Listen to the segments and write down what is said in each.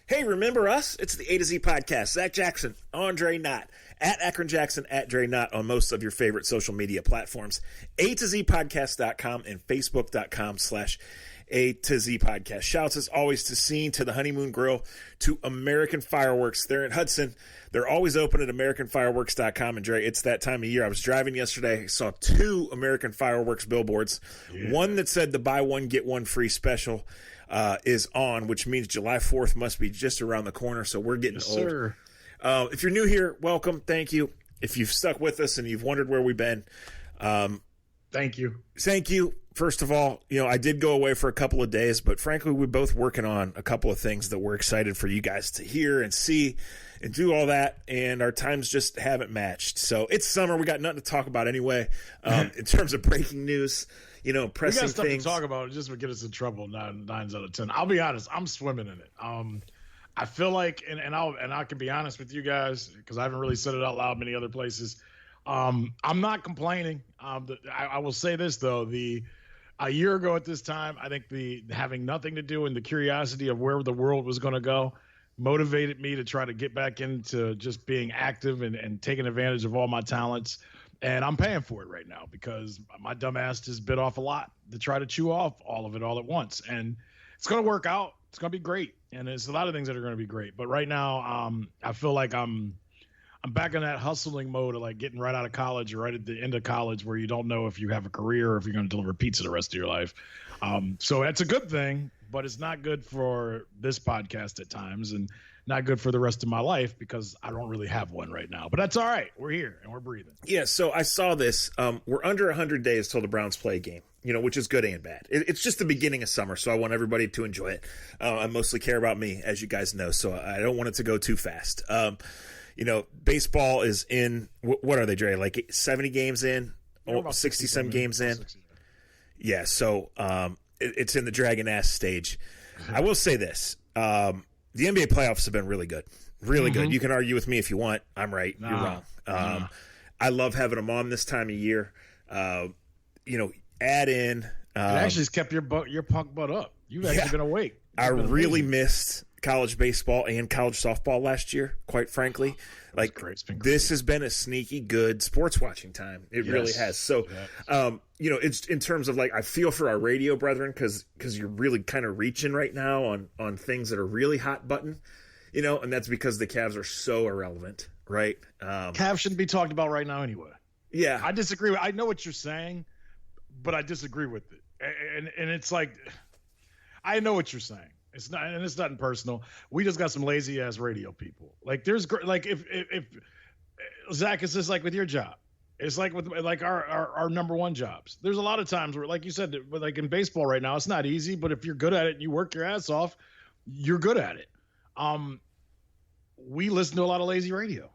Hey, remember us? It's the A to Z podcast. Zach Jackson, Andre Knott, at Akron Jackson, at Dre Knott on most of your favorite social media platforms. A to Z podcast.com and Facebook.com/A to Z podcast. Shouts as always to Scene, to the Honeymoon Grill, to American Fireworks. They're in Hudson. They're always open at AmericanFireworks.com. And Dre, it's that time of year. I was driving yesterday, saw 2 American Fireworks billboards. Yeah. One that said the buy one, get one free special is on, which means July 4th must be just around the corner. So we're getting old. Sir. If you're new here, welcome. Thank you. If you've stuck with us and you've wondered where we've been, thank you. Thank you. First of all, I did go away for a couple of days, but frankly, we're both working on a couple of things that we're excited for you guys to hear and see and do all that. And our times just haven't matched. So it's summer. We got nothing to talk about anyway. In terms of breaking news, pressing things. We got stuff to talk about. It just would get us in trouble 9 out of 10. I'll be honest. I'm swimming in it. I feel like, and I can be honest with you guys, because I haven't really said it out loud many other places. I'm not complaining. I will say this though, a year ago at this time, I think the having nothing to do and the curiosity of where the world was going to go motivated me to try to get back into just being active and taking advantage of all my talents. And I'm paying for it right now because my dumb ass just bit off a lot to try to chew off all of it all at once. And it's going to work out. It's going to be great. And there's a lot of things that are going to be great. But right now, I feel like I'm back in that hustling mode of like getting right out of college or right at the end of college where you don't know if you have a career or if you're going to deliver pizza the rest of your life. So that's a good thing, but it's not good for this podcast at times and not good for the rest of my life because I don't really have one right now. But that's all right. We're here and we're breathing. Yeah, so I saw this. We're under 100 days till the Browns play a game, which is good and bad. It's just the beginning of summer, so I want everybody to enjoy it. I mostly care about me, as you guys know, so I don't want it to go too fast. Baseball is in, what are they, Dre? Like 70 games in? 60-some games in? 60, yeah, so it's in the dragon-ass stage. I will say this. The NBA playoffs have been really good. Really good. You can argue with me if you want. I'm right. You're wrong. I love having them on this time of year. Add in. It actually has kept your punk butt up. You've actually been awake. I really missed college baseball and college softball last year, quite frankly. This has been a sneaky good sports watching time. It really has. So, it's in terms of like, I feel for our radio brethren because you're really kind of reaching right now on things that are really hot button, and that's because the Cavs are so irrelevant, right? Cavs shouldn't be talked about right now anyway. Yeah. I disagree. I know what you're saying, but I disagree with it. And it's like, I know what you're saying. It's nothing personal. We just got some lazy ass radio people. Like if Zach, it's just like with your job. It's like with like our number one jobs. There's a lot of times where, like you said, like in baseball right now, it's not easy, but if you're good at it and you work your ass off, you're good at it. We listen to a lot of lazy radio.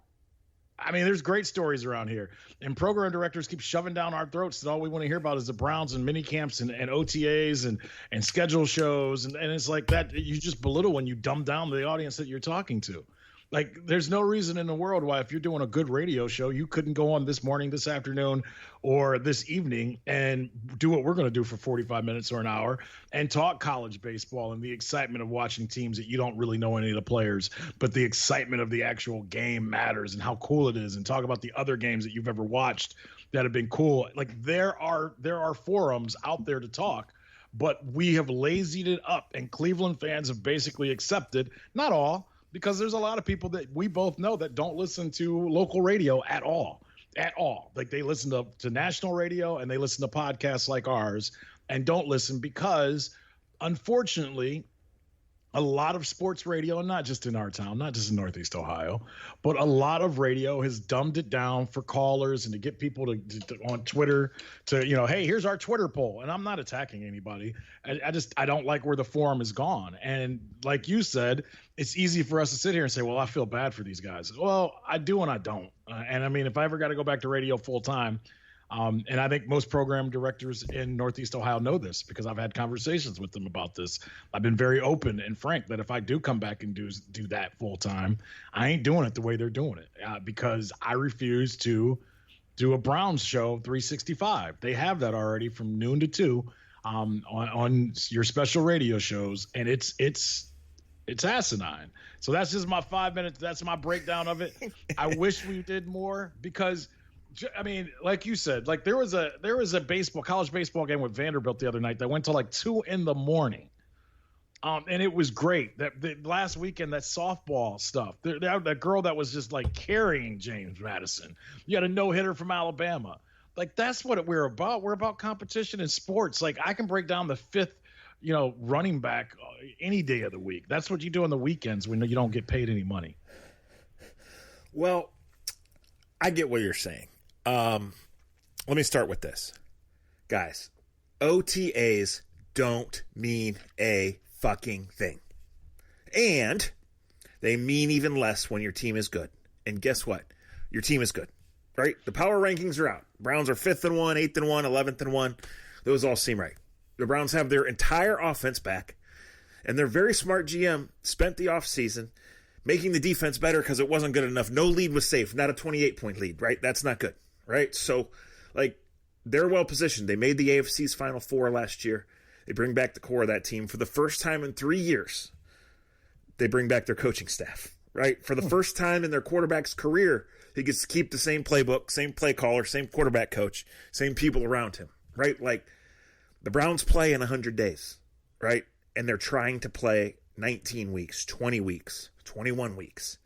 I mean, there's great stories around here, and program directors keep shoving down our throats that all we want to hear about is the Browns and mini camps and OTAs and schedule shows. And it's like that. You just belittle when you dumb down the audience that you're talking to. Like, there's no reason in the world why, if you're doing a good radio show, you couldn't go on this morning, this afternoon, or this evening and do what we're going to do for 45 minutes or an hour and talk college baseball and the excitement of watching teams that you don't really know any of the players, but the excitement of the actual game matters and how cool it is, and talk about the other games that you've ever watched that have been cool. Like, there are forums out there to talk, but we have lazied it up, and Cleveland fans have basically accepted, not all, because there's a lot of people that we both know that don't listen to local radio at all. Like, they listen to national radio and they listen to podcasts like ours and don't listen because, unfortunately, a lot of sports radio, and not just in our town, not just in Northeast Ohio, but a lot of radio has dumbed it down for callers and to get people to on Twitter to, hey, here's our Twitter poll. And I'm not attacking anybody. I don't like where the forum has gone. And like you said, it's easy for us to sit here and say, well, I feel bad for these guys. Well, I do and I don't. And I mean, if I ever got to go back to radio full time, and I think most program directors in Northeast Ohio know this because I've had conversations with them about this. I've been very open and frank that if I do come back and do that full time, I ain't doing it the way they're doing it because I refuse to do a Browns show 365. They have that already from noon to 2 on your special radio shows, and it's It's asinine. So that's just my 5 minutes. That's my breakdown of it. I wish we did more because, I mean, like you said, like there was a college baseball game with Vanderbilt the other night that went to like 2 a.m. And it was great. The last weekend, that softball stuff, that girl that was just like carrying James Madison. You had a no-hitter from Alabama. Like, that's what we're about. We're about competition in sports. Like, I can break down the fifth, running back any day of the week. That's what you do on the weekends when you don't get paid any money. Well, I get what you're saying. Let me start with this. Guys, OTAs don't mean a fucking thing. And they mean even less when your team is good. And guess what? Your team is good, right? The power rankings are out. Browns are 5th and 1, 8th and 1, 11th and 1. Those all seem right. The Browns have their entire offense back, and their very smart GM spent the offseason making the defense better because it wasn't good enough. No lead was safe, not a 28-point lead, right? That's not good, right? So, they're well positioned. They made the AFC's Final Four last year. They bring back the core of that team. For the first time in 3 years, they bring back their coaching staff, right? For the first time in their quarterback's career, he gets to keep the same playbook, same play caller, same quarterback coach, same people around him, right? Like, the Browns play in 100 days, right? And they're trying to play 19 weeks, 20 weeks, 21 weeks.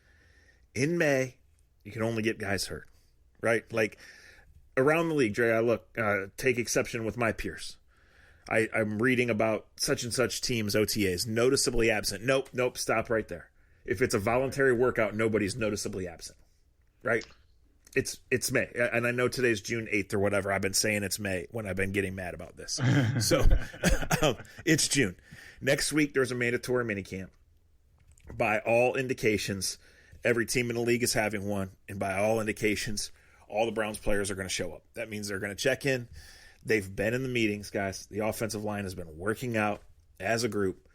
In May, you can only get guys hurt, right? Like, around the league, Dre, I take exception with my peers. I'm reading about such and such teams, OTAs, noticeably absent. Nope, stop right there. If it's a voluntary workout, nobody's noticeably absent, right? It's May, and I know today's June 8th or whatever. I've been saying it's May when I've been getting mad about this. So it's June. Next week, there's a mandatory minicamp. By all indications, every team in the league is having one, and by all indications, all the Browns players are going to show up. That means they're going to check in. They've been in the meetings, guys. The offensive line has been working out as a group.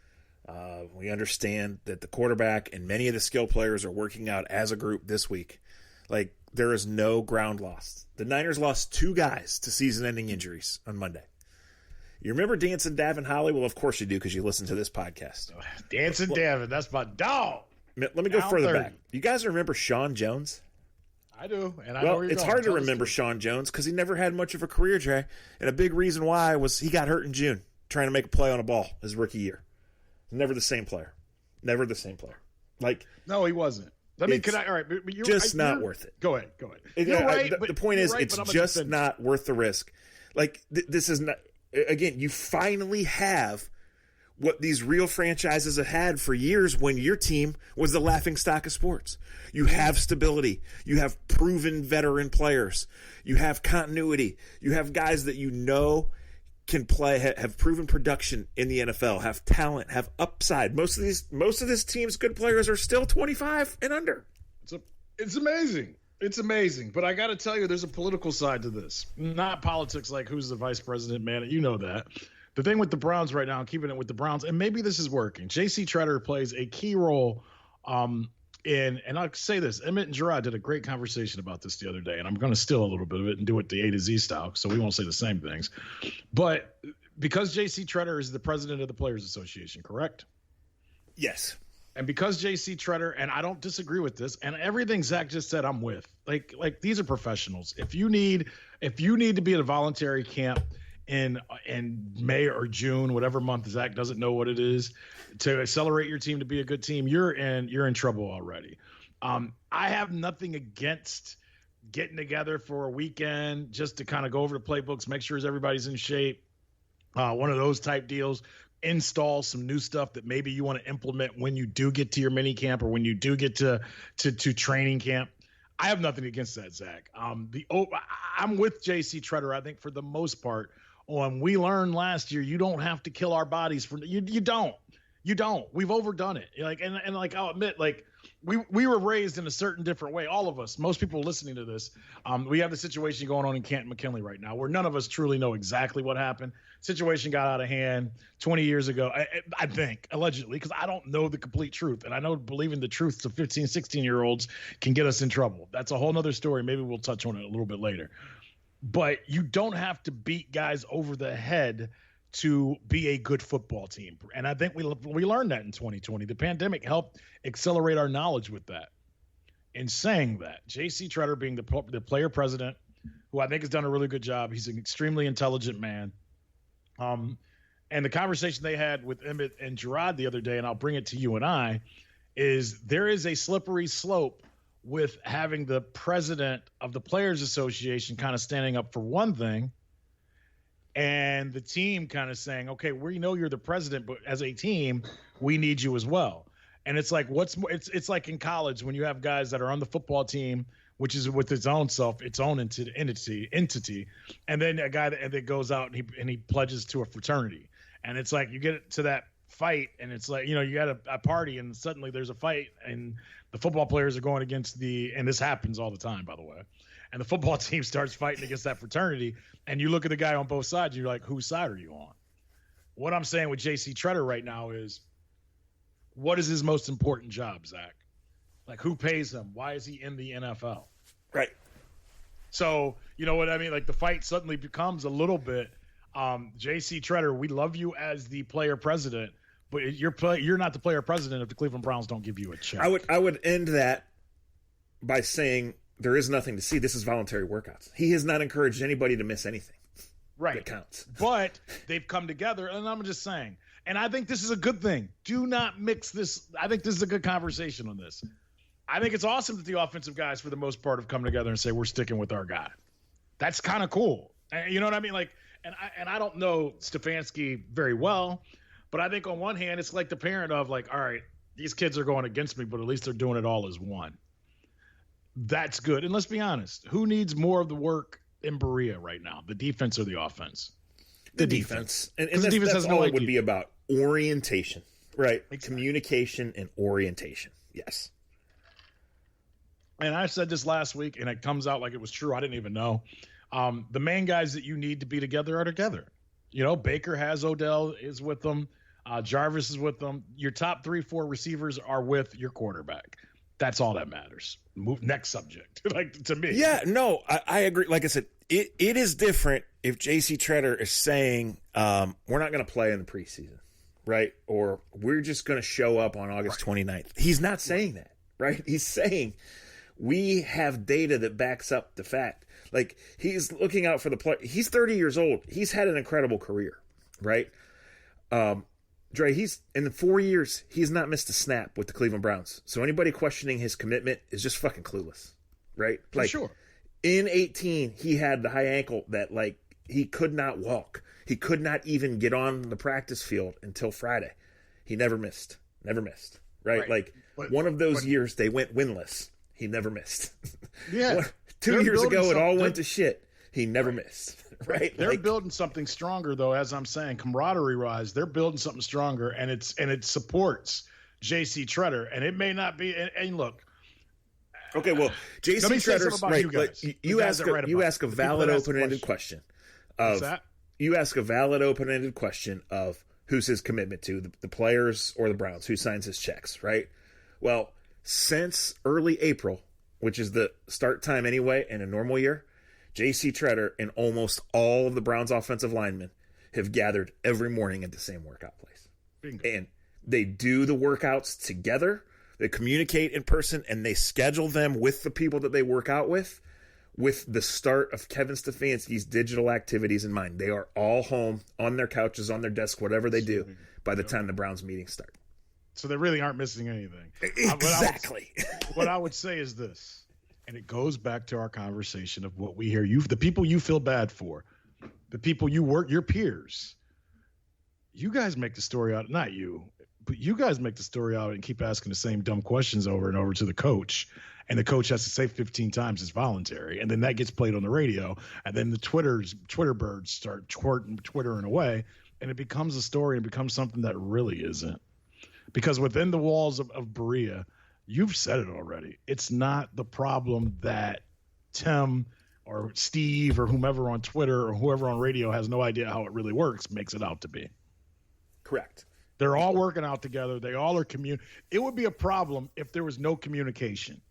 We understand that the quarterback and many of the skill players are working out as a group this week. Like, there is no ground lost. The Niners lost 2 guys to season-ending injuries on Monday. You remember Dancing Davin Holly? Well, of course you do because you listen to this podcast. Dancing Davin, that's my dog. Let me go further back. You guys remember Sean Jones? I do, and I know where you're it's going. hard to remember Sean Jones because he never had much of a career, Jay. And a big reason why was he got hurt in June trying to make a play on a ball his rookie year. Never the same player. Never the same player. Like, no, he wasn't. All right, but you're just not worth it. Go ahead. You're right, the point is, it's just not worth the risk. Like, this is not. Again, you finally have what these real franchises have had for years when your team was the laughingstock of sports. You have stability. You have proven veteran players. You have continuity. You have guys that can play, have proven production in the NFL, have talent, have upside. Most of this team's good players are still 25 and under. It's amazing. It's amazing. But I got to tell you, there's a political side to this. Not politics like who's the vice president, man. You know that. The thing with the Browns right now, keeping it with the Browns, and maybe this is working. J.C. Tretter plays a key role and I'll say this, Emmett and Gerard did a great conversation about this the other day, and I'm going to steal a little bit of it and do it the A to Z style, so we won't say the same things. But because J.C. Tretter is the president of the Players Association, correct? Yes. And because J.C. Tretter, and I don't disagree with this, and everything Zach just said, I'm with. Like these are professionals. If you need to be at a voluntary camp in May or June, whatever month Zach doesn't know what it is, to accelerate your team to be a good team, you're in trouble already. I have nothing against getting together for a weekend just to kind of go over the playbooks, make sure everybody's in shape. One of those type deals. Install some new stuff that maybe you want to implement when you do get to your mini camp or when you do get to training camp. I have nothing against that, Zach. I'm with J.C. Tretter, I think, for the most part. We learned last year you don't have to kill our bodies for you don't. We've overdone it. And I'll admit, we were raised in a certain different way. All of us, most people listening to this, we have the situation going on in Canton McKinley right now where none of us truly know exactly what happened. Situation got out of hand 20 years ago, I think, allegedly, because I don't know the complete truth. And I know believing the truth to 15, 16-year-olds can get us in trouble. That's a whole nother story. Maybe we'll touch on it a little bit later. But you don't have to beat guys over the head to be a good football team. And I think we learned that in 2020. The pandemic helped accelerate our knowledge with that. In saying that, J.C. Tretter being the player president, who I think has done a really good job. He's an extremely intelligent man. And the conversation they had with Emmett and Gerard the other day, and I'll bring it to you and I, is there is a slippery slope with having the president of the Players Association kind of standing up for one thing and the team kind of saying, okay, we know you're the president, but as a team, we need you as well. And it's like, what's more, it's like in college when you have guys that are on the football team, which is with its own self, its own entity. And then a guy that goes out and he pledges to a fraternity. And it's like, you get to that fight and it's like, you got a party and suddenly there's a fight and the football players are going against and this happens all the time, by the way. And the football team starts fighting against that fraternity, and you look at the guy on both sides, and you're like, whose side are you on? What I'm saying with J.C. Tretter right now is, what is his most important job, Zach? Like, who pays him? Why is he in the NFL? Right. So, you know what I mean? Like, the fight suddenly becomes a little bit, J.C. Tretter, we love you as the player president, but you're not the player president if the Cleveland Browns don't give you a check. I would end that by saying, there is nothing to see. This is voluntary workouts. He has not encouraged anybody to miss anything. Right. That counts. But they've come together, and I'm just saying, and I think this is a good thing. Do not mix this. I think this is a good conversation on this. I think it's awesome that the offensive guys, for the most part, have come together and say, we're sticking with our guy. That's kind of cool. You know what I mean? Like, and I don't know Stefanski very well, but I think on one hand, it's like the parent of like, all right, these kids are going against me, but at least they're doing it all as one. That's good. And let's be honest, who needs more of the work in Berea right now, the defense or the offense? The defense. And the defense has no all it idea. would be about orientation, right? Exactly. Communication and orientation. Yes. And I said this last week, and it comes out like it was true. I didn't even know. The main guys that you need to be together are together. Baker has Odell is with them. Jarvis is with them. Your top 3-4 receivers are with your quarterback. That's all that matters. Next subject. Like, to me. Yeah, no, I agree. Like I said, it is different if J.C. Tretter is saying we're not going to play in the preseason, right? Or we're just going to show up on August 29th. He's not saying that, right? He's saying we have data that backs up the fact. Like, he's looking out for the player. He's 30 years old. He's had an incredible career, right? Dre, he's in the 4 years, he's not missed a snap with the Cleveland Browns. So anybody questioning his commitment is just fucking clueless, right? For sure. In 18, he had the high ankle that, like, he could not walk. He could not even get on the practice field until Friday. He never missed, right? Like, one of those years they went winless. He never missed. Yeah. 2 years ago, it all went to shit. He never missed. Right, they're building something stronger, though. As I'm saying, camaraderie-wise, they're building something stronger, and it supports J.C. Tretter, and it may not be. And look, okay, well, J.C. Tretter's right. You ask a valid open-ended question. You ask a valid open-ended question of who's his commitment to, the players or the Browns? Who signs his checks? Right. Well, since early April, which is the start time anyway in a normal year, J.C. Tretter and almost all of the Browns offensive linemen have gathered every morning at the same workout place. Bingo. And they do the workouts together. They communicate in person, and they schedule them with the people that they work out with the start of Kevin Stefanski's digital activities in mind. They are all home, on their couches, on their desk, whatever they do, by the time the Browns meetings start. So they really aren't missing anything. Exactly. What I would say is this. And it goes back to our conversation of what we hear. The people you feel bad for, the people you work, your peers. You guys make the story out, not you, but you guys make the story out and keep asking the same dumb questions over and over to the coach. And the coach has to say 15 times it's voluntary. And then that gets played on the radio. And then the Twitter birds start twittering away. And it becomes a story and becomes something that really isn't. Because within the walls of Berea, you've said it already. It's not the problem that Tim or Steve or whomever on Twitter or whoever on radio has no idea how it really works makes it out to be. Correct. They're all working out together. They all are It would be a problem if there was no communication.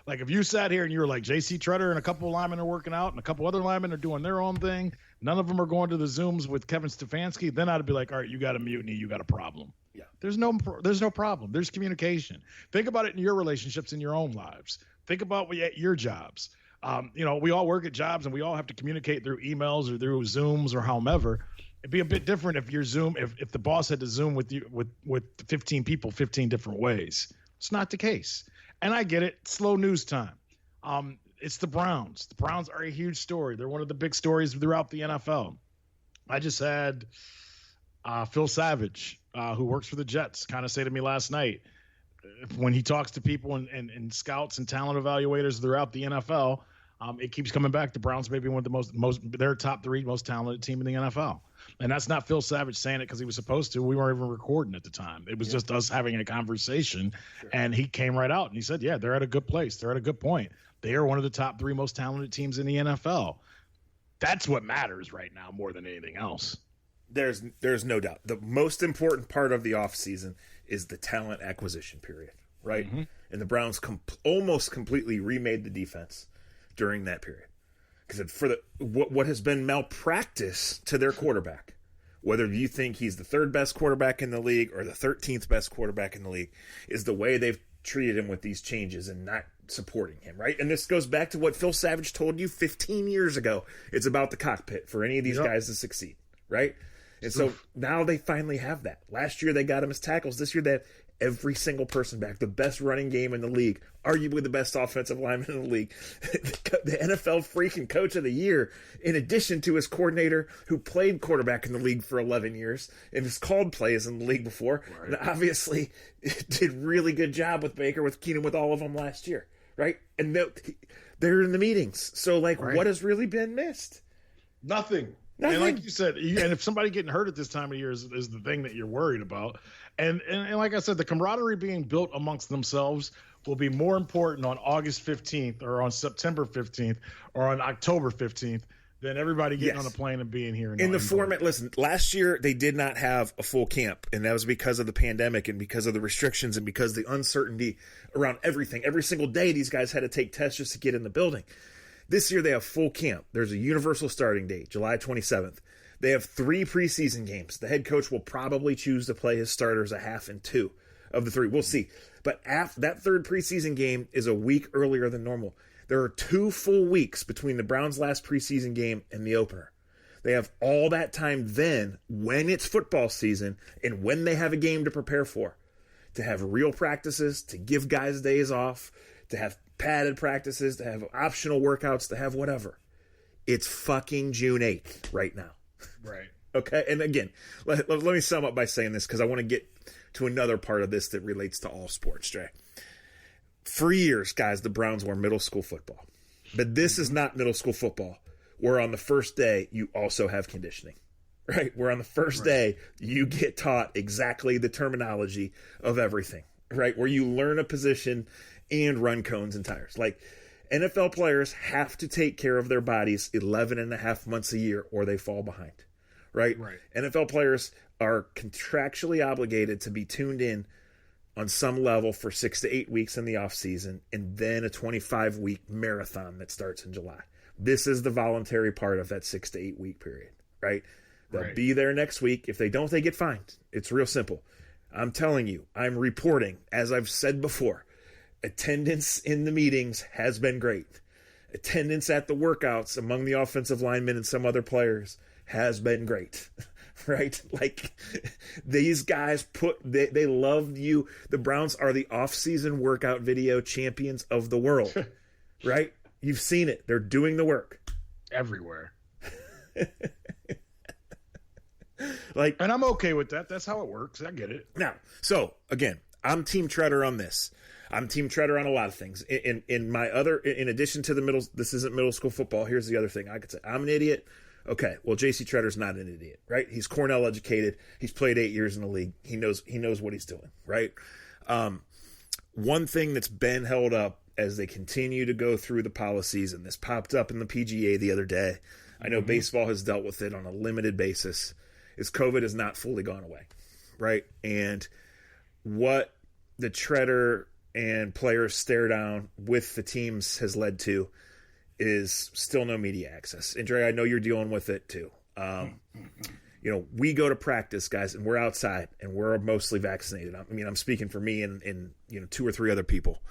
Like if you sat here and you were like J.C. Tretter and a couple of linemen are working out and a couple other linemen are doing their own thing, none of them are going to the Zooms with Kevin Stefanski, then I'd be like, all right, you got a mutiny, you got a problem. Yeah. There's no problem. There's communication. Think about it in your relationships in your own lives. Think about your jobs. We all work at jobs and we all have to communicate through emails or through Zooms or however. It'd be a bit different if if the boss had to Zoom with you with 15 people 15 different ways. It's not the case. And I get it. Slow news time. It's the Browns. The Browns are a huge story. They're one of the big stories throughout the NFL. I just had Phil Savage, who works for the Jets, kind of say to me last night, when he talks to people and scouts and talent evaluators throughout the NFL, it keeps coming back. The Browns may be one of the most their top 3 most talented team in the NFL. And that's not Phil Savage saying it because he was supposed to. We weren't even recording at the time. It was just us having a conversation. Sure. And he came right out and he said, yeah, they're at a good place. They're at a good point. They are one of the top 3 most talented teams in the NFL. That's what matters right now more than anything else. There's no doubt. The most important part of the offseason is the talent acquisition period, right? Mm-hmm. And the Browns almost completely remade the defense during that period. Because for what has been malpractice to their quarterback, whether you think he's the 3rd best quarterback in the league or the 13th best quarterback in the league, is the way they've treated him with these changes and not supporting him, right? And this goes back to what Phil Savage told you 15 years ago. It's about the cockpit for any of these guys to succeed, right? And so now they finally have that. Last year they got him as tackles. This year they have every single person back. The best running game in the league. Arguably the best offensive lineman in the league. The NFL freaking coach of the year, in addition to his coordinator who played quarterback in the league for 11 years and has called plays in the league before. Right. And obviously did really good job with Baker, with Keenum, with all of them last year, right? And they're in the meetings. So, what has really been missed? Nothing. And like you said, and if somebody getting hurt at this time of year is the thing that you're worried about. And like I said, the camaraderie being built amongst themselves will be more important on August 15th or on September 15th or on October 15th than everybody getting on a plane and being here. In the format, listen, last year they did not have a full camp, and that was because of the pandemic and because of the restrictions and because of the uncertainty around everything. Every single day these guys had to take tests just to get in the building. This year they have full camp. There's a universal starting date, July 27th. They have 3 preseason games. The head coach will probably choose to play his starters a half and 2 of the 3. We'll see. But after that 3rd preseason game is a week earlier than normal. There are 2 full weeks between the Browns' last preseason game and the opener. They have all that time then, when it's football season and when they have a game to prepare for, to have real practices, to give guys days off, to have padded practices, to have optional workouts, to have whatever. It's fucking June 8th right now. Right. Okay. And again, let me sum up by saying this because I want to get to another part of this that relates to all sports, Jay. For years, guys, the Browns were middle school football. But this is not middle school football, where on the first day you also have conditioning. Right? Where on the first day you get taught exactly the terminology of everything. Right? Where you learn a position and run cones and tires. Like, NFL players have to take care of their bodies 11 and a half months a year or they fall behind, right? NFL players are contractually obligated to be tuned in on some level for 6 to 8 weeks in the offseason and then a 25-week marathon that starts in July. This is the voluntary part of that 6 to 8 week period, right? They'll be there next week. If they don't, they get fined. It's real simple. I'm telling you, I'm reporting, as I've said before, attendance in the meetings has been great. Attendance at the workouts among the offensive linemen and some other players has been great, right? Like, these guys they love you. The Browns are the off-season workout video champions of the world, right? You've seen it. They're doing the work. Everywhere. And I'm okay with that. That's how it works. I get it. Now, so, again, I'm Team Tretter on this. I'm Team Tretter on a lot of things. In addition to this isn't middle school football. Here's the other thing I could say. I'm an idiot. Okay, well, J.C. Tretter's not an idiot, right? He's Cornell educated. He's played 8 years in the league. He knows what he's doing, right? One thing that's been held up as they continue to go through the policies, and this popped up in the PGA the other day. I know baseball has dealt with it on a limited basis. Is COVID has not fully gone away, right? And what the Tretter and players stare down with the teams has led to is still no media access. And Dre, I know you're dealing with it too. You know, we go to practice, guys, and we're outside and we're mostly vaccinated. I mean, I'm speaking for me and you know, 2 or 3 other people.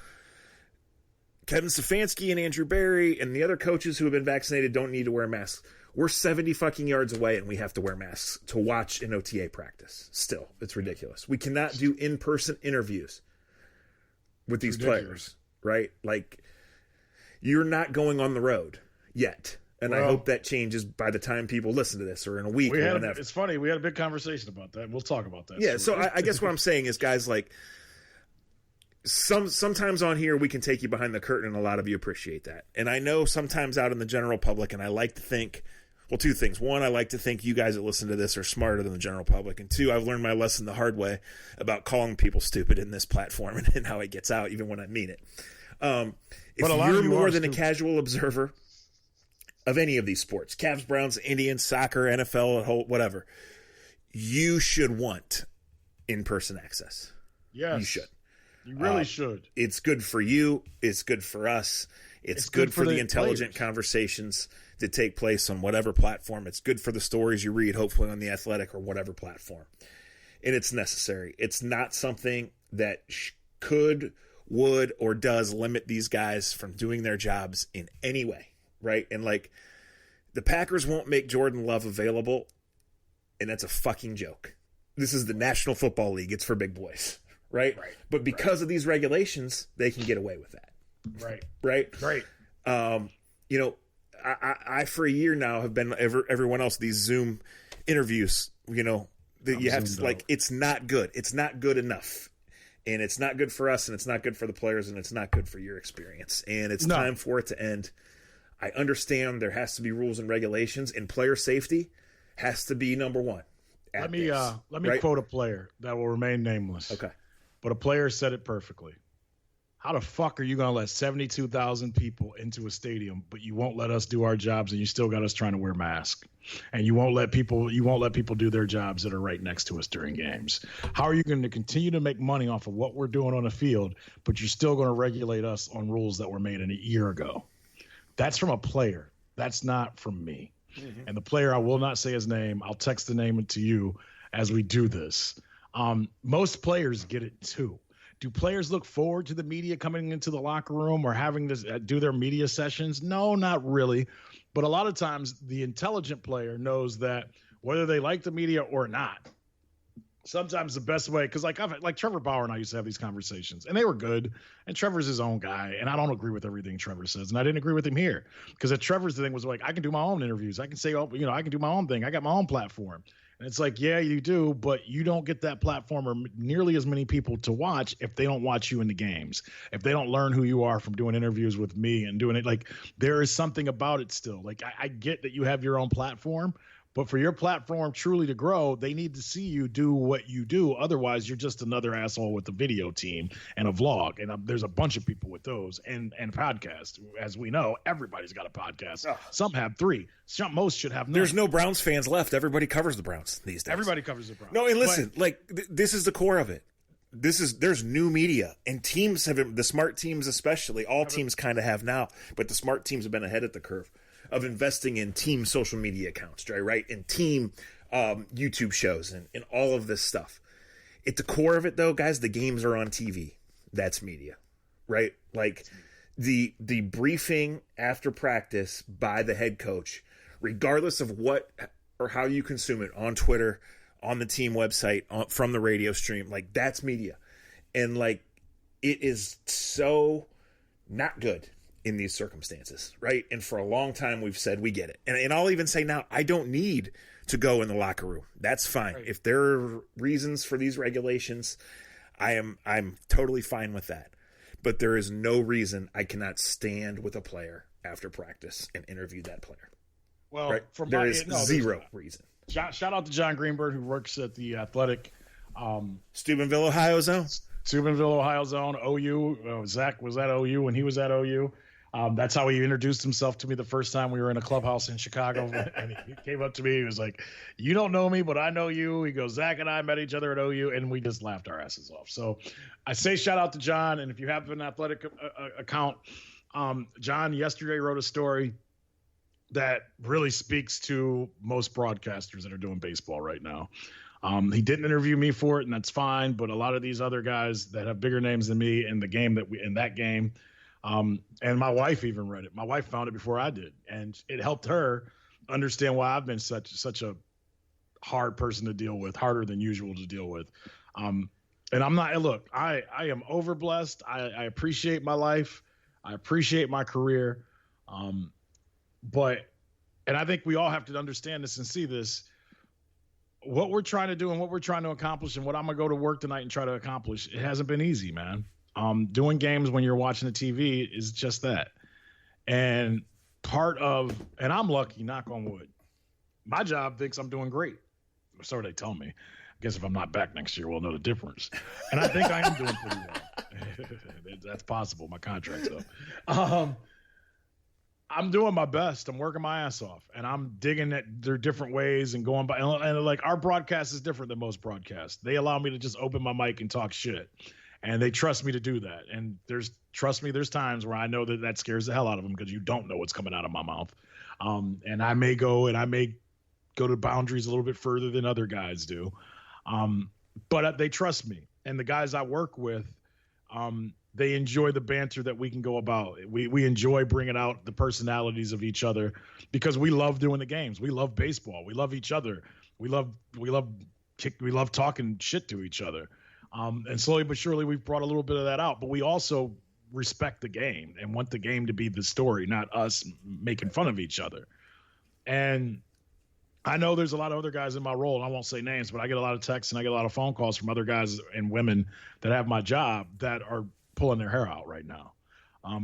Kevin Stefanski and Andrew Barry and the other coaches who have been vaccinated don't need to wear masks. We're 70 fucking yards away and we have to wear masks to watch an OTA practice. Still, it's ridiculous. We cannot do in-person interviews with these players, right? Like, you're not going on the road yet. And I hope that changes by the time people listen to this or in a week or whenever. It's funny. We had a big conversation about that. We'll talk about that. Yeah, so I guess what I'm saying is, guys, like, sometimes on here we can take you behind the curtain, and a lot of you appreciate that. And I know sometimes out in the general public, and I like to think, well, 2 things. 1, I like to think you guys that listen to this are smarter than the general public. And 2, I've learned my lesson the hard way about calling people stupid in this platform and how it gets out, even when I mean it. If you're more than a casual observer of any of these sports, Cavs, Browns, Indians, soccer, NFL, whatever, you should want in-person access. Yes. You should. You really should. It's good for you. It's good for us. It's good for the intelligent conversations that take place on whatever platform. It's good for the stories you read, hopefully on The Athletic or whatever platform. And it's necessary. It's not something that could, would, or does limit these guys from doing their jobs in any way, right? And, like, the Packers won't make Jordan Love available, and that's a fucking joke. This is the National Football League. It's for big boys, right? But because of these regulations, they can get away with that. Right. You know, I for a year now have been everyone else these Zoom interviews. You know, that you have to, like, it's not good. It's not good enough, and it's not good for us, and it's not good for the players, and it's not good for your experience. And it's time for it to end. I understand there has to be rules and regulations, and player safety has to be number one. Let me quote a player that will remain nameless. Okay, but a player said it perfectly. How the fuck are you going to let 72,000 people into a stadium, but you won't let us do our jobs, and you still got us trying to wear masks, and you won't let people do their jobs that are right next to us during games? How are you going to continue to make money off of what we're doing on the field, but you're still going to regulate us on rules that were made in a year ago? That's from a player. That's not from me. Mm-hmm. And the player, I will not say his name. I'll text the name to you as we do this. Most players get it too. Do players look forward to the media coming into the locker room or having to do their media sessions? No, not really. But a lot of times the intelligent player knows that whether they like the media or not, sometimes the best way, because like Trevor Bauer and I used to have these conversations, and they were good. And Trevor's his own guy, and I don't agree with everything Trevor says, and I didn't agree with him here because at Trevor's the thing was like, I can do my own interviews. I can say, I can do my own thing. I got my own platform. And it's like, yeah, you do, but you don't get that platform or nearly as many people to watch if they don't watch you in the games, if they don't learn who you are from doing interviews with me and doing it. Like, there is something about it still. Like, I get that you have your own platform, but for your platform truly to grow, they need to see you do what you do. Otherwise, you're just another asshole with a video team and a vlog. And there's a bunch of people with those and podcasts. As we know, everybody's got a podcast. Oh. Some have 3. Most should have none. There's no Browns fans left. Everybody covers the Browns these days. Everybody covers the Browns. No, and listen, this is the core of it. There's new media, and teams the smart teams especially, all teams kind of have now, but the smart teams have been ahead of the curve of investing in team social media accounts, right? And team YouTube shows and all of this stuff. At the core of it, though, guys, the games are on TV. That's media, right? Like the briefing after practice by the head coach, regardless of what or how you consume it on Twitter, on the team website, from the radio stream, like that's media. And like it is so not good in these circumstances, right? And for a long time, we've said we get it. And I'll even say now, I don't need to go in the locker room. That's fine. Right. If there are reasons for these regulations, I'm totally fine with that. But there is no reason I cannot stand with a player after practice and interview that player. Well, right? There is zero reason. Shout out to John Greenberg, who works at the Athletic. Steubenville, Ohio zone. Steubenville, Ohio zone. OU. Zach was at OU when he was at OU. That's how he introduced himself to me the first time we were in a clubhouse in Chicago. And he came up to me. He was like, "You don't know me, but I know you." He goes, "Zach and I met each other at OU," and we just laughed our asses off. So I say shout out to John. And if you have an athletic account, John yesterday wrote a story that really speaks to most broadcasters that are doing baseball right now. He didn't interview me for it, and that's fine. But a lot of these other guys that have bigger names than me in the game in that game. And my wife even read it. My wife found it before I did, and it helped her understand why I've been such a hard person to deal with, harder than usual to deal with. And I'm not. Look, I am overblessed. I appreciate my life. I appreciate my career. But I think we all have to understand this and see this. What we're trying to do and what we're trying to accomplish and what I'm gonna go to work tonight and try to accomplish, it hasn't been easy, man. Doing games when you're watching the TV is just that. And and I'm lucky, knock on wood. My job thinks I'm doing great. So they tell me. I guess if I'm not back next year, we'll know the difference. And I think I am doing pretty well. That's possible. My contract's up. I'm doing my best. I'm working my ass off, and I'm digging at their different ways and going by. And like our broadcast is different than most broadcasts. They allow me to just open my mic and talk shit. And they trust me to do that. And trust me, there's times where I know that scares the hell out of them because you don't know what's coming out of my mouth. And I may go to boundaries a little bit further than other guys do. But they trust me. And the guys I work with, they enjoy the banter that we can go about. We enjoy bringing out the personalities of each other because we love doing the games. We love baseball. We love each other. We love talking shit to each other. And slowly but surely we've brought a little bit of that out, but we also respect the game and want the game to be the story, not us making fun of each other. And I know there's a lot of other guys in my role, and I won't say names, but I get a lot of texts and I get a lot of phone calls from other guys and women that have my job that are pulling their hair out right now.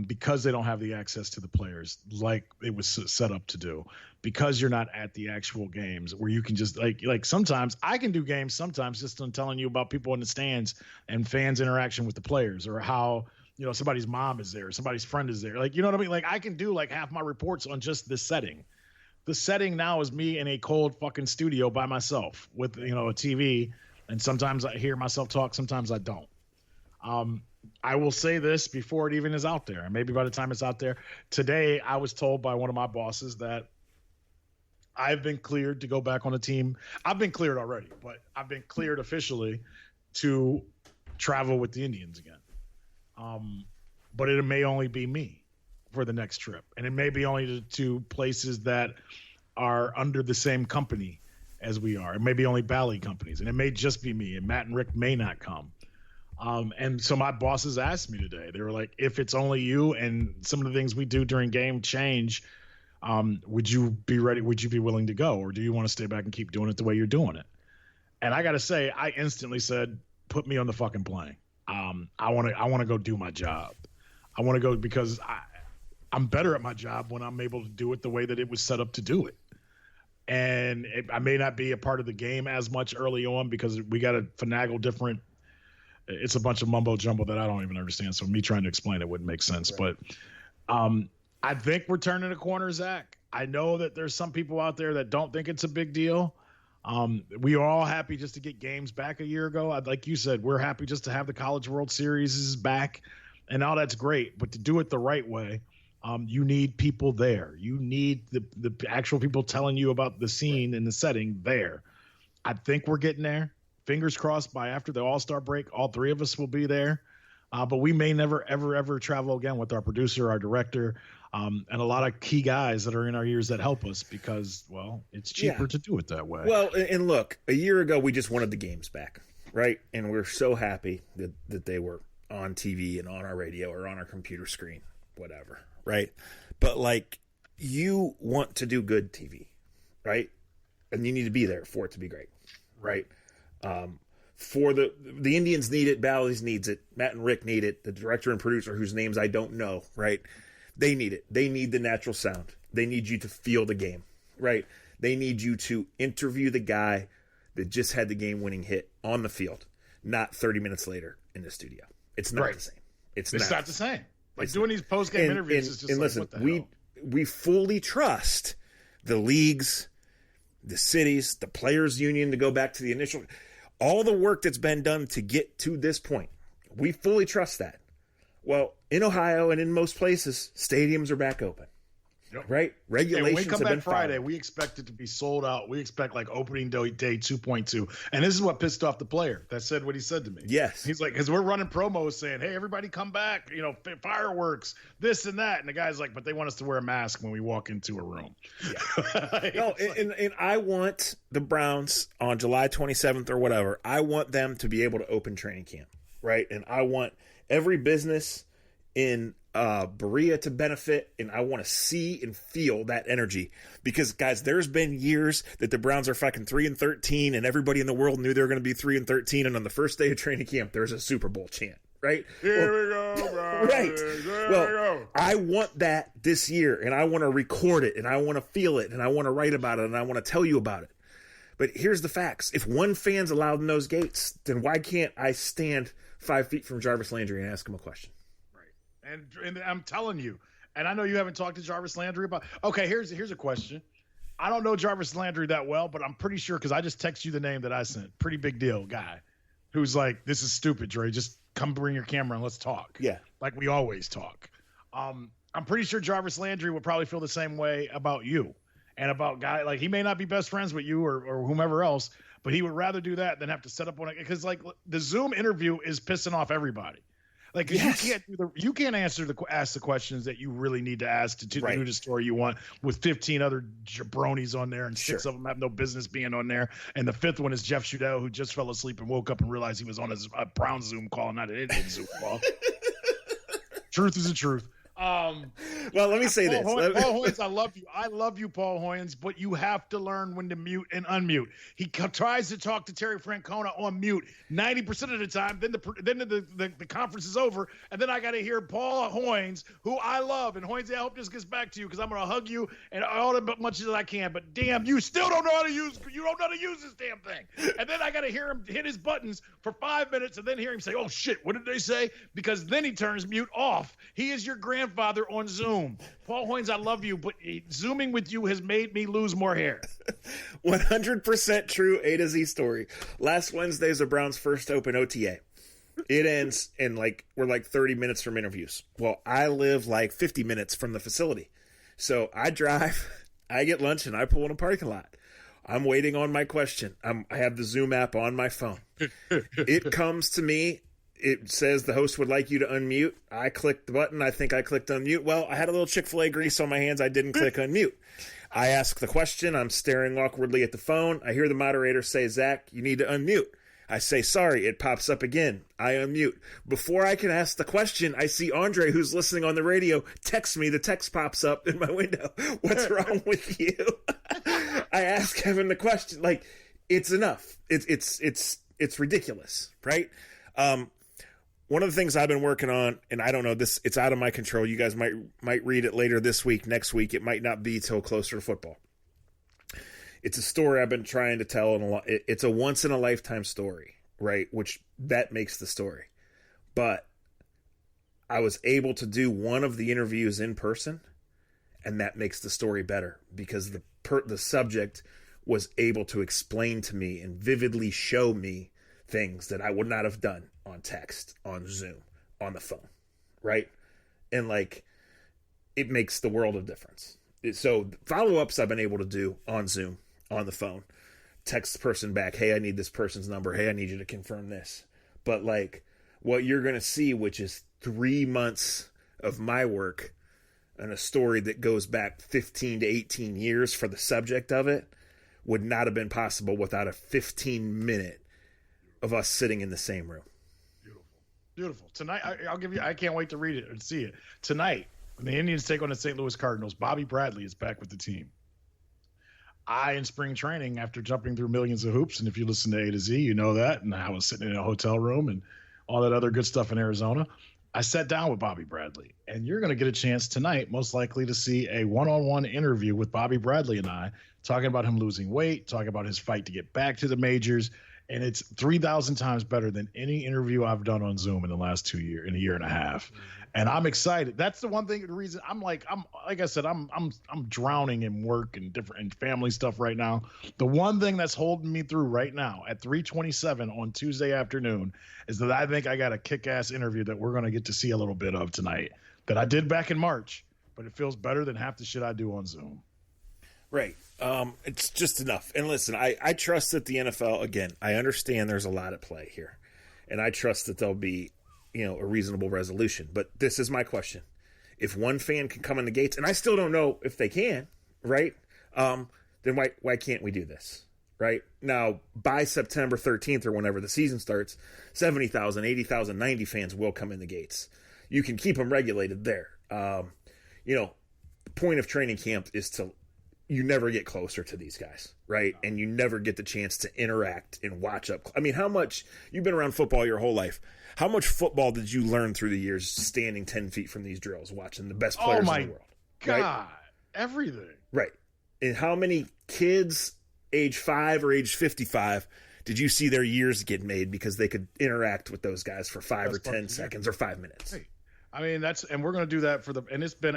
Because they don't have the access to the players like it was set up to do, because you're not at the actual games where you can just like sometimes I can do games sometimes just on telling you about people in the stands and fans' interaction with the players or how, somebody's mom is there, somebody's friend is there. Like, you know what I mean? Like I can do like half my reports on just this setting. The setting now is me in a cold fucking studio by myself with, a TV. And sometimes I hear myself talk. Sometimes I don't. I will say this before it even is out there. And maybe by the time it's out there today, I was told by one of my bosses that I've been cleared to go back on the team. I've been cleared already, but I've been cleared officially to travel with the Indians again. But it may only be me for the next trip. And it may be only to places that are under the same company as we are. It may be only Bally companies, and it may just be me, and Matt and Rick may not come. And so my bosses asked me today, they were like, if it's only you and some of the things we do during game change, would you be ready? Would you be willing to go? Or do you want to stay back and keep doing it the way you're doing it? And I got to say, I instantly said, put me on the fucking plane. I want to go do my job. I want to go because I'm better at my job when I'm able to do it the way that it was set up to do it. And I may not be a part of the game as much early on because we got to finagle different. It's a bunch of mumbo jumbo that I don't even understand. So me trying to explain it wouldn't make sense. Right. But I think we're turning a corner, Zach. I know that there's some people out there that don't think it's a big deal. We are all happy just to get games back a year ago. Like you said, we're happy just to have the College World Series is back, and all that's great. But to do it the right way, you need people there. You need the actual people telling you about the scene and the setting there. I think we're getting there. Fingers crossed by after the All-Star break, all three of us will be there. But we may never, ever, ever travel again with our producer, our director, and a lot of key guys that are in our ears that help us because, well, it's cheaper to do it that way. Well, and look, a year ago, we just wanted the games back, right? And we're so happy that they were on TV and on our radio or on our computer screen, whatever, right? But, like, you want to do good TV, right? And you need to be there for it to be great, right? For the Indians need it, Bally's needs it, Matt and Rick need it, the director and producer whose names I don't know, right? They need it. They need the natural sound. They need you to feel the game, right? They need you to interview the guy that just had the game-winning hit on the field, not 30 minutes later in the studio. It's not the same. It's not the same. Like doing these post-game interviews is just like, listen, what the hell? We fully trust the leagues, the cities, the players union to go back to the initial, all the work that's been done to get to this point. We fully trust that. Well, in Ohio and in most places, stadiums are back open. Yep. Right? Regulations when we come have back been Friday, followed. we expect it to be sold out. We expect like opening day 2.2. And this is what pissed off the player that said what he said to me. Yes. He's like, because we're running promos saying, hey, everybody come back, fireworks, this and that. And the guy's like, but they want us to wear a mask when we walk into a room. Yeah. No, and I want the Browns on July 27th or whatever, I want them to be able to open training camp, right? And I want every business in Berea to benefit, and I want to see and feel that energy because, guys, there's been years that the Browns are fucking 3-13, and everybody in the world knew they were going to be 3-13, and on the first day of training camp, there's a Super Bowl chant, right? Here we go, Browns. Right. There Well, we go. I want that this year, and I want to record it, and I want to feel it, and I want to write about it, and I want to tell you about it. But here's the facts. If one fan's allowed in those gates, then why can't I stand 5 feet from Jarvis Landry and ask him a question? And I'm telling you, and I know you haven't talked to Jarvis Landry about. Okay, here's a question. I don't know Jarvis Landry that well, but I'm pretty sure because I just text you the name that I sent. Pretty big deal guy, who's like, "This is stupid, Dre. Just come bring your camera and let's talk." Yeah, like we always talk. I'm pretty sure Jarvis Landry would probably feel the same way about you and about guy like he may not be best friends with you or whomever else, but he would rather do that than have to set up one because like the Zoom interview is pissing off everybody. Like yes. you can't ask the questions that you really need to ask to do the story you want with 15 other jabronis on there and six of them have no business being on there, and the fifth one is Jeff Shudell who just fell asleep and woke up and realized he was on a Brown Zoom call, not an Indian Zoom call. Truth is the truth. Well, let me say this. Paul Hoynes, I love you, Paul Hoynes, but you have to learn when to mute and unmute. He tries to talk to Terry Francona on mute 90% of the time. Then the conference is over, and then I got to hear Paul Hoynes, who I love. And Hoynes, I hope this gets back to you because I'm going to hug you and all as much as I can. But damn, you still don't know how to use. You don't know how to use this damn thing. And then I got to hear him hit his buttons for 5 minutes, and then hear him say, "Oh shit, what did they say?" Because then he turns mute off. He is your grandfather on Zoom. Paul Hoynes, I love you, but Zooming with you has made me lose more hair. 100% true A to Z story. Last Wednesday is the Browns' first open OTA. It ends in we're 30 minutes from interviews. Well, I live 50 minutes from the facility. So I drive, I get lunch, and I pull in a parking lot. I'm waiting on my question. I have the Zoom app on my phone. It comes to me. It says the host would like you to unmute. I clicked the button. I think I clicked unmute. Well, I had a little Chick-fil-A grease on my hands. I didn't click unmute. I ask the question. I'm staring awkwardly at the phone. I hear the moderator say, "Zach, you need to unmute." I say, "Sorry." It pops up again. I unmute. Before I can ask the question, I see Andre, who's listening on the radio, text me. The text pops up in my window. "What's wrong with you?" I ask Kevin the question. It's enough. It's ridiculous, right? One of the things I've been working on, and I don't know this, it's out of my control. You guys might read it later this week, next week. It might not be till closer to football. It's a story I've been trying to tell, and it's a once in a lifetime story, right? Which that makes the story. But I was able to do one of the interviews in person, and that makes the story better because the subject was able to explain to me and vividly show me things that I would not have done on text, on Zoom, on the phone, right? And it makes the world of difference. So follow-ups I've been able to do on Zoom, on the phone, text the person back, "Hey, I need this person's number. Hey, I need you to confirm this." But what you're going to see, which is 3 months of my work and a story that goes back 15 to 18 years for the subject of it, would not have been possible without a 15-minute of us sitting in the same room. Beautiful. Tonight, I can't wait to read it and see it. Tonight, when the Indians take on the St. Louis Cardinals, Bobby Bradley is back with the team. In spring training, after jumping through millions of hoops, and if you listen to A to Z, you know that, and I was sitting in a hotel room and all that other good stuff in Arizona, I sat down with Bobby Bradley. And you're going to get a chance tonight, most likely, to see a one-on-one interview with Bobby Bradley and I, talking about him losing weight, talking about his fight to get back to the majors, And it's 3,000 times better than any interview I've done on Zoom in the last 2 years, in a year and a half. And I'm excited. That's the one thing, the reason I'm like I said, I'm drowning in work and different and family stuff right now. The one thing that's holding me through right now at 3:27 on Tuesday afternoon is that I think I got a kick-ass interview that we're going to get to see a little bit of tonight that I did back in March, but it feels better than half the shit I do on Zoom. Right. It's just enough. And listen, I trust that the NFL, again, I understand there's a lot at play here. And I trust that there'll be, a reasonable resolution. But this is my question. If one fan can come in the gates, and I still don't know if they can, right? Then why can't we do this? Right? Now, by September 13th or whenever the season starts, 70,000, 80,000, 90 fans will come in the gates. You can keep them regulated there. The point of training camp is you never get closer to these guys, right? And you never get the chance to interact and watch up. I mean, how much you've been around football your whole life. How much football did you learn through the years standing 10 feet from these drills, watching the best players in the world? God, right? everything. Right. And how many kids age 5 or age 55 did you see their years get made because they could interact with those guys for 5 or 10 seconds or 5 minutes? Hey. I mean, and we're going to do that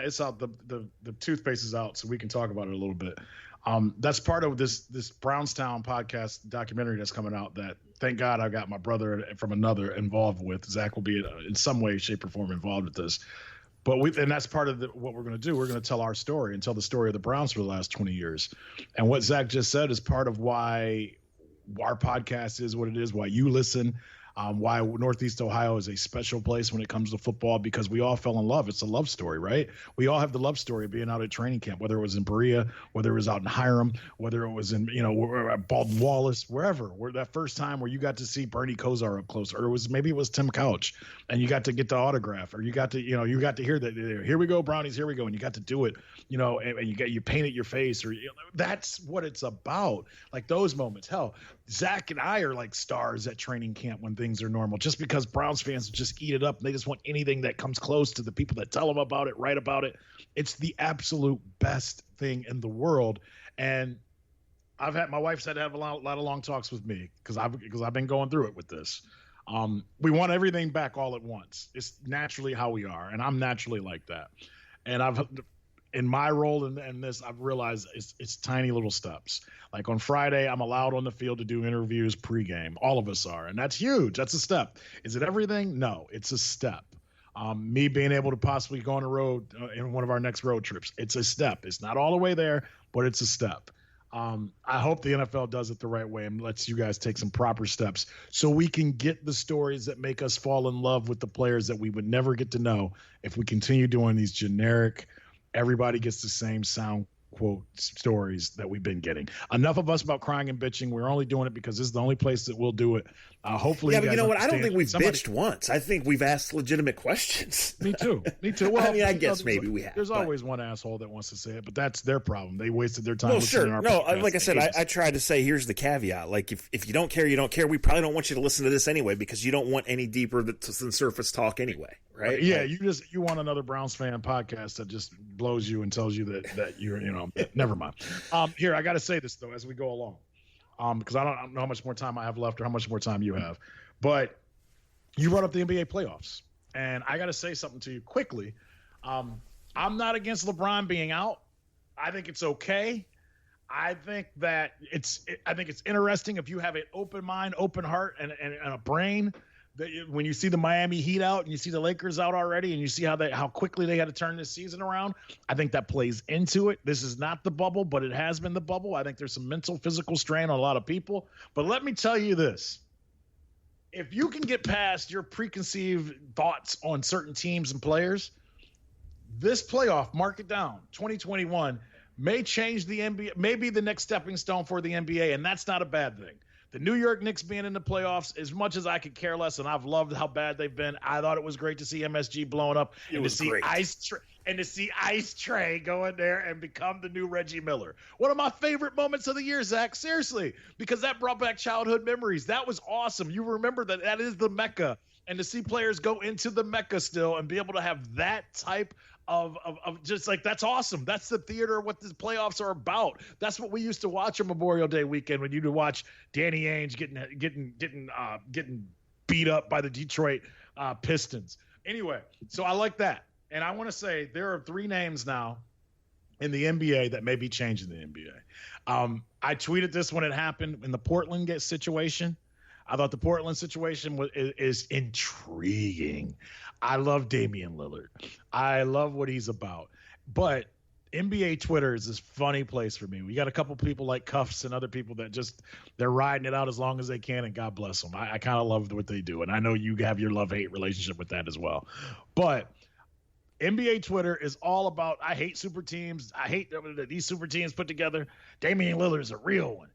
it's out, the toothpaste is out, so we can talk about it a little bit. That's part of this Brownstown podcast documentary that's coming out that, thank God, I got my brother from another involved with. Zach will be in some way, shape, or form involved with this. And that's part of what we're going to do. We're going to tell our story and tell the story of the Browns for the last 20 years. And what Zach just said is part of why our podcast is what it is, why you listen. Why Northeast Ohio is a special place when it comes to football, because we all fell in love. It's a love story, right? We all have the love story of being out at training camp, whether it was in Berea, whether it was out in Hiram, whether it was in, Baldwin Wallace, wherever. Where that first time where you got to see Bernie Kosar up close, or maybe it was Tim Couch, and you got to get the autograph, or you got to hear that, here we go, Brownies, here we go, and you got to do it, and you painted your face, or that's what it's about. Like those moments. Hell, Zach and I are like stars at training camp when things are normal, just because Browns fans just eat it up. And they just want anything that comes close to the people that tell them about it, write about it. It's the absolute best thing in the world. And my wife's had to have a lot of long talks with me because I've been going through it with this. We want everything back all at once. It's naturally how we are. And I'm naturally like that. And in my role in this, I've realized it's tiny little steps. Like on Friday, I'm allowed on the field to do interviews pregame. All of us are, and that's huge. That's a step. Is it everything? No, it's a step. Me being able to possibly go on a road in one of our next road trips, it's a step. It's not all the way there, but it's a step. I hope the NFL does it the right way and lets you guys take some proper steps so we can get the stories that make us fall in love with the players that we would never get to know if we continue doing these generic, everybody gets the same sound quote stories that we've been getting. Enough of us about crying and bitching. We're only doing it because this is the only place that we'll do it. Hopefully, yeah, but you know what? I don't think we've bitched once. I think we've asked legitimate questions. Me too. Well, I mean, I guess maybe we have. There's always one asshole that wants to say it, but that's their problem. They wasted their time. Well, sure. No, like I said, I tried to say, here's the caveat. Like, if you don't care, you don't care. We probably don't want you to listen to this anyway because you don't want any deeper than surface talk anyway, right? Yeah, you want another Browns fan podcast that just blows you and tells you that you're, never mind. Here, I got to say this though as we go along. Because I don't know how much more time I have left or how much more time you have. But you brought up the NBA playoffs. And I got to say something to you quickly. I'm not against LeBron being out. I think it's okay. I think that it's interesting if you have an open mind, open heart, and a brain. When you see the Miami Heat out and you see the Lakers out already and you see how quickly they had to turn this season around, I think that plays into it. This is not the bubble, but it has been the bubble. I think there's some mental, physical strain on a lot of people. But let me tell you this. If you can get past your preconceived thoughts on certain teams and players, this playoff, mark it down, 2021, may change the NBA, may be the next stepping stone for the NBA, and that's not a bad thing. The New York Knicks being in the playoffs, as much as I could care less, and I've loved how bad they've been, I thought it was great to see MSG blowing up and to see Ice Trae go in there and become the new Reggie Miller. One of my favorite moments of the year, Zach, seriously, because that brought back childhood memories. That was awesome. You remember that is the Mecca and to see players go into the Mecca still and be able to have that type of just like, that's awesome. That's the theater of what the playoffs are about. That's what we used to watch on Memorial Day weekend when you'd watch Danny Ainge getting beat up by the Detroit Pistons. Anyway, so I like that. And I want to say there are 3 names now in the NBA that may be changing the NBA. I tweeted this when it happened in the Portland situation. I thought the Portland situation is intriguing. I love Damian Lillard. I love what he's about. But NBA Twitter is this funny place for me. We got a couple people like Cuffs and other people that they're riding it out as long as they can, and God bless them. I kind of love what they do, and I know you have your love-hate relationship with that as well. But NBA Twitter is all about, I hate super teams. I hate these super teams put together. Damian Lillard is a real one.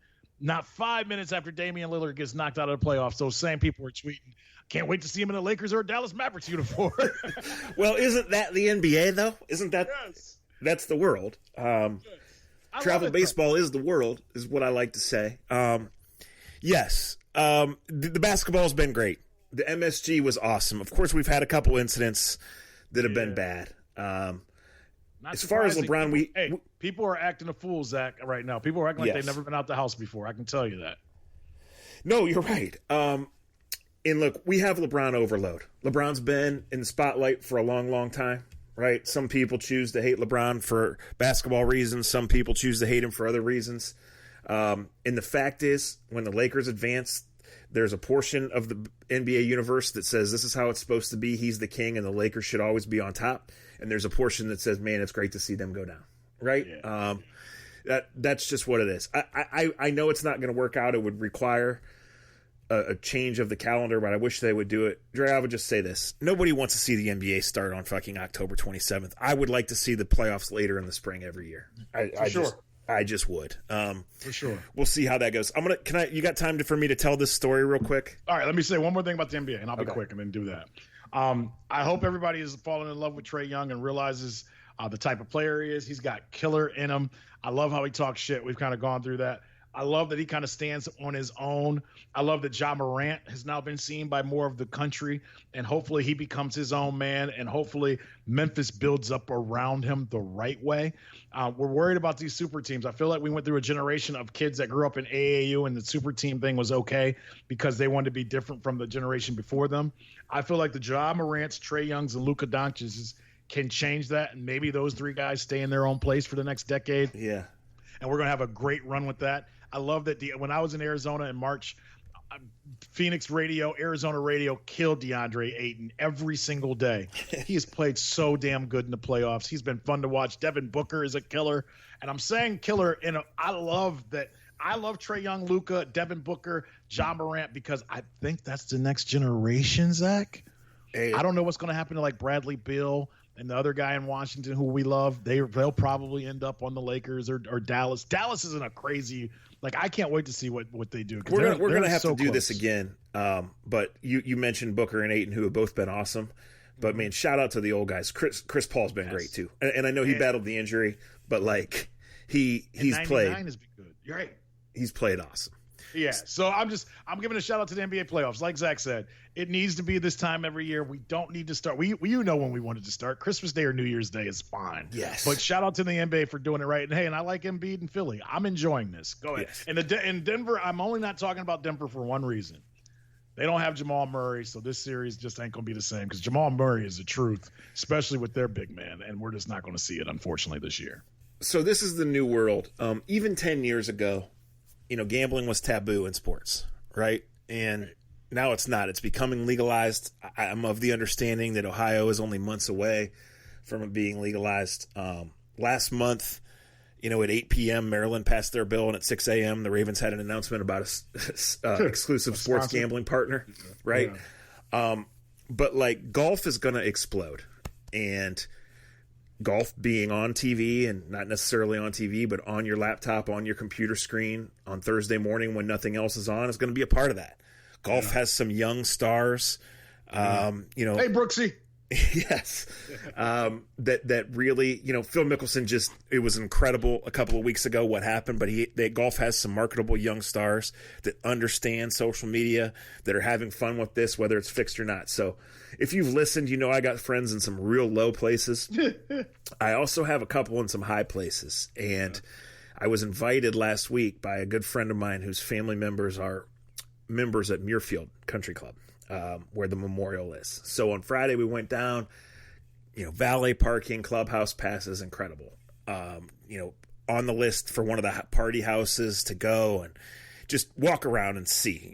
Not 5 minutes after Damian Lillard gets knocked out of the playoffs, those same people are tweeting, can't wait to see him in a Lakers or a Dallas Mavericks uniform. Well, isn't that the NBA, though? Isn't that Yes. That's the world? Travel baseball is the world, is what I like to say. Yes, the basketball's been great. The MSG was awesome. Of course, we've had a couple incidents that have been bad. As far as LeBron, people are acting a fool, Zach, right now. People are acting like Yes. they've never been out the house before. I can tell you that. No, you're right. And look, we have LeBron overload. LeBron's been in the spotlight for a long, long time, right? Some people choose to hate LeBron for basketball reasons. Some people choose to hate him for other reasons. And the fact is, when the Lakers advance, there's a portion of the NBA universe that says this is how it's supposed to be. He's the king, and the Lakers should always be on top. And there's a portion that says, man, it's great to see them go down, right? Yeah. That's just what it is. I know it's not going to work out. It would require a change of the calendar, but I wish they would do it. Dre, I would just say this. Nobody wants to see the NBA start on fucking October 27th. I would like to see the playoffs later in the spring every year. I just would. For sure. We'll see how that goes. You got time for me to tell this story real quick? All right, let me say one more thing about the NBA, and I'll be quick and then do that. I hope everybody is falling in love with Trae Young and realizes the type of player he is. He's got killer in him. I love how he talks shit. We've kind of gone through that. I love that he kind of stands on his own. I love that Ja Morant has now been seen by more of the country, and hopefully he becomes his own man, and hopefully Memphis builds up around him the right way. We're worried about these super teams. I feel like we went through a generation of kids that grew up in AAU, and the super team thing was okay because they wanted to be different from the generation before them. I feel like the Ja Morants, Trae Youngs, and Luka Doncic's can change that, and maybe those 3 guys stay in their own place for the next decade. Yeah. And we're going to have a great run with that. I love that when I was in Arizona in March, Phoenix radio, Arizona radio killed DeAndre Ayton every single day. He has played so damn good in the playoffs. He's been fun to watch. Devin Booker is a killer. And I'm saying killer, I love that. I love Trae Young, Luka, Devin Booker, Ja Morant, because I think that's the next generation, Zach. Hey. I don't know what's going to happen to like Bradley Beal and the other guy in Washington who we love. They'll probably end up on the Lakers or Dallas. Dallas isn't a crazy – like, I can't wait to see what they do. We're going to have so to do close. this again. But you mentioned Booker and Ayton, who have both been awesome. But, man, shout out to the old guys. Chris Paul's been great, too. And I know he battled the injury, but, like, he's played. Has been good. You're right. He's played awesome. Yeah, so I'm giving a shout out to the NBA playoffs. Like Zach said, it needs to be this time every year. We don't need to start. You know when we wanted to start. Christmas Day or New Year's Day is fine. Yes. But shout out to the NBA for doing it right. And hey, and I like Embiid and Philly. I'm enjoying this. Go ahead. Yes. And in Denver, I'm only not talking about Denver for one reason. They don't have Jamal Murray, so this series just ain't going to be the same because Jamal Murray is the truth, especially with their big man, and we're just not going to see it, unfortunately, this year. So this is the new world. Even 10 years ago, gambling was taboo in sports, right? And now it's not. It's becoming legalized. I'm of the understanding that Ohio is only months away from it being legalized. Last month, at 8 p.m., Maryland passed their bill, and at 6 a.m., the Ravens had an announcement about a exclusive sports gambling partner, right? Yeah. But, like, golf is going to explode. And golf being on TV, and not necessarily on TV, but on your laptop, on your computer screen on Thursday morning when nothing else is on, is going to be a part of that. Golf has some young stars. Hey, Brooksy. Yes. That really, Phil Mickelson it was incredible a couple of weeks ago what happened, but golf has some marketable young stars that understand social media, that are having fun with this, whether it's fixed or not. So if you've listened, I got friends in some real low places. I also have a couple in some high places. And I was invited last week by a good friend of mine whose family members are members at Muirfield Country Club. Where the memorial is. So on Friday we went down, valet parking, clubhouse passes, incredible. On the list for one of the party houses to go and just walk around and see.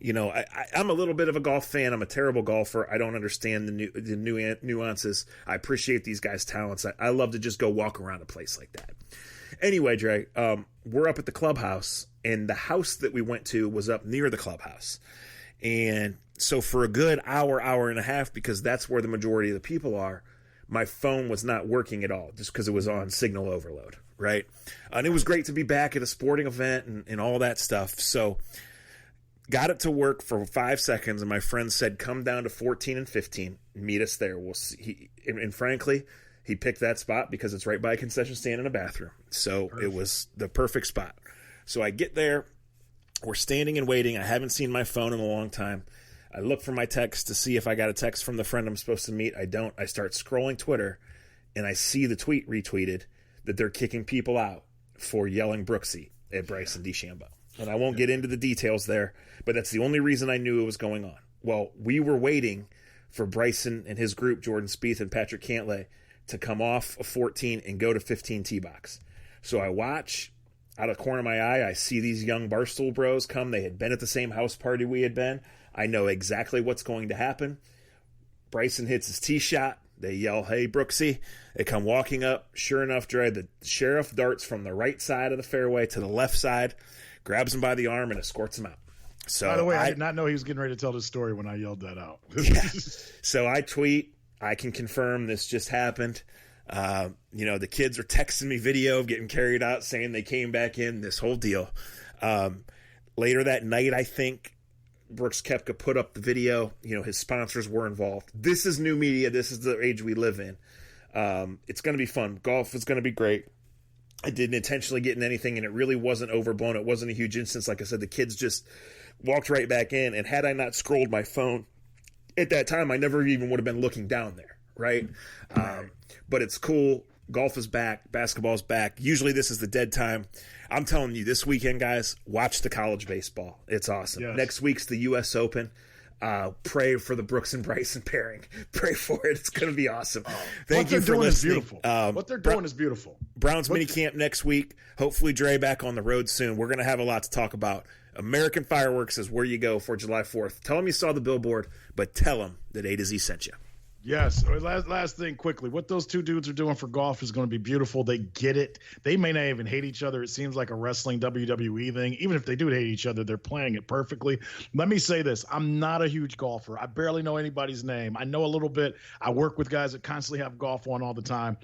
I'm a little bit of a golf fan. I'm a terrible golfer. I don't understand the nuances. I appreciate these guys' talents. I love to just go walk around a place like that. Anyway, Dre, we're up at the clubhouse, and the house that we went to was up near the clubhouse. And so for a good hour and a half, because that's where the majority of the people are, my phone was not working at all just because it was on signal overload, right? And it was great to be back at a sporting event and all that stuff. So got it to work for 5 seconds, and my friend said, come down to 14 and 15, meet us there. We'll see. And frankly, he picked that spot because it's right by a concession stand and a bathroom. So Perfect. It was the perfect spot. So I get there. We're standing and waiting. I haven't seen my phone in a long time. I look for my text to see if I got a text from the friend I'm supposed to meet. I don't. I start scrolling Twitter, and I see the tweet retweeted that they're kicking people out for yelling Brooksy at Bryson DeChambeau. And I won't get into the details there, but that's the only reason I knew it was going on. Well, we were waiting for Bryson and his group, Jordan Spieth and Patrick Cantlay, to come off of 14 and go to 15 tee box. So I watch. Out of the corner of my eye, I see these young Barstool bros come. They had been at the same house party we had been. I know exactly what's going to happen. Bryson hits his tee shot. They yell, hey, Brooksy. They come walking up. Sure enough, Dre, the sheriff darts from the right side of the fairway to the left side, grabs him by the arm, and escorts him out. So by the way, I did not know he was getting ready to tell this story when I yelled that out. Yeah. So I tweet, I can confirm this just happened. The kids are texting me video of getting carried out, saying they came back in, this whole deal. Later that night, I think Brooks Koepka put up the video. His sponsors were involved. This is new media. This is the age we live in. It's going to be fun. Golf is going to be great. I didn't intentionally get in anything, and it really wasn't overblown. It wasn't a huge instance. Like I said, the kids just walked right back in, and had I not scrolled my phone at that time, I never even would have been looking down there, right? But it's cool. Golf is back. Basketball's back. Usually this is the dead time. I'm telling you, this weekend, guys, watch the college baseball. It's awesome. Yes. Next week's the U.S. Open. Pray for the Brooks and Bryson pairing. Pray for it. It's going to be awesome. Thank you for listening. What they're doing is beautiful. Browns minicamp next week. Hopefully, Dre back on the road soon. We're going to have a lot to talk about. American Fireworks is where you go for July 4th. Tell them you saw the billboard, but tell them that A to Z sent you. Yes. Last thing quickly. What those two dudes are doing for golf is going to be beautiful. They get it. They may not even hate each other. It seems like a wrestling WWE thing. Even if they do hate each other, they're playing it perfectly. Let me say this. I'm not a huge golfer. I barely know anybody's name. I know a little bit. I work with guys that constantly have golf on all the time.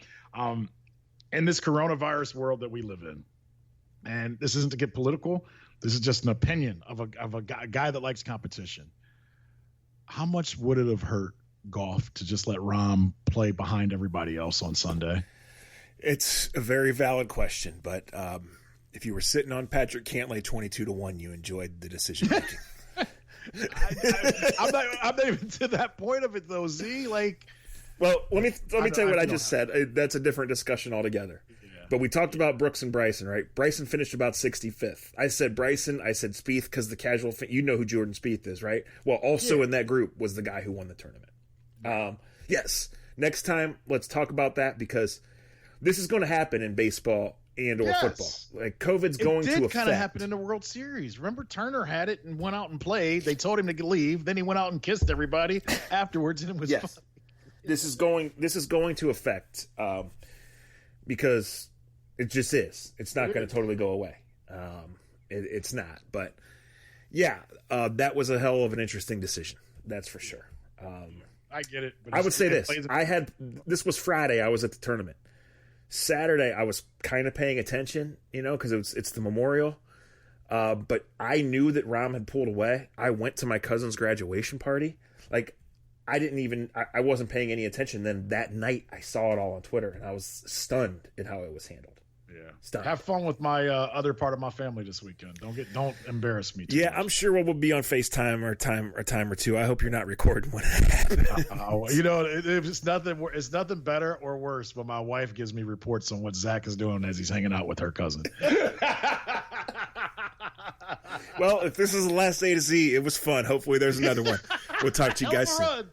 In this coronavirus world that we live in, and this isn't to get political, this is just an opinion of a guy that likes competition. How much would it have hurt golf to just let Rahm play behind everybody else on Sunday? It's a very valid question, but if you were sitting on Patrick Cantlay 22-1, you enjoyed the decision making. I'm not even to that point of it though, Z. Well, let me tell you what I just said. That's a different discussion altogether. Yeah. But we talked about Brooks and Bryson, right? Bryson finished about 65th. I said Bryson. I said Spieth because the casual fan, you know who Jordan Spieth is, right? Well, also in that group was the guy who won the tournament. Yes. Next time, let's talk about that because this is going to happen in baseball and or football. Like COVID's going to affect. It did kind of happen in the World Series. Remember Turner had it and went out and played. They told him to leave. Then he went out and kissed everybody afterwards, and it was fun. This is going to affect because it just is. It's not going to totally go away. It's not. But yeah, that was a hell of an interesting decision. That's for sure. I get it. But I would say this. This was Friday. I was at the tournament. Saturday, I was kind of paying attention, because it's the memorial. But I knew that Rahm had pulled away. I went to my cousin's graduation party. I didn't even, I wasn't paying any attention. Then that night I saw it all on Twitter and I was stunned at how it was handled. Yeah. Stunned. Have fun with my other part of my family this weekend. Don't embarrass me too much. I'm sure we'll be on FaceTime or time or two. I hope you're not recording when it happens. You know, it's nothing better or worse when my wife gives me reports on what Zach is doing as he's hanging out with her cousin. Well, if this is the last A to Z, it was fun. Hopefully there's another one. We'll talk to you guys soon.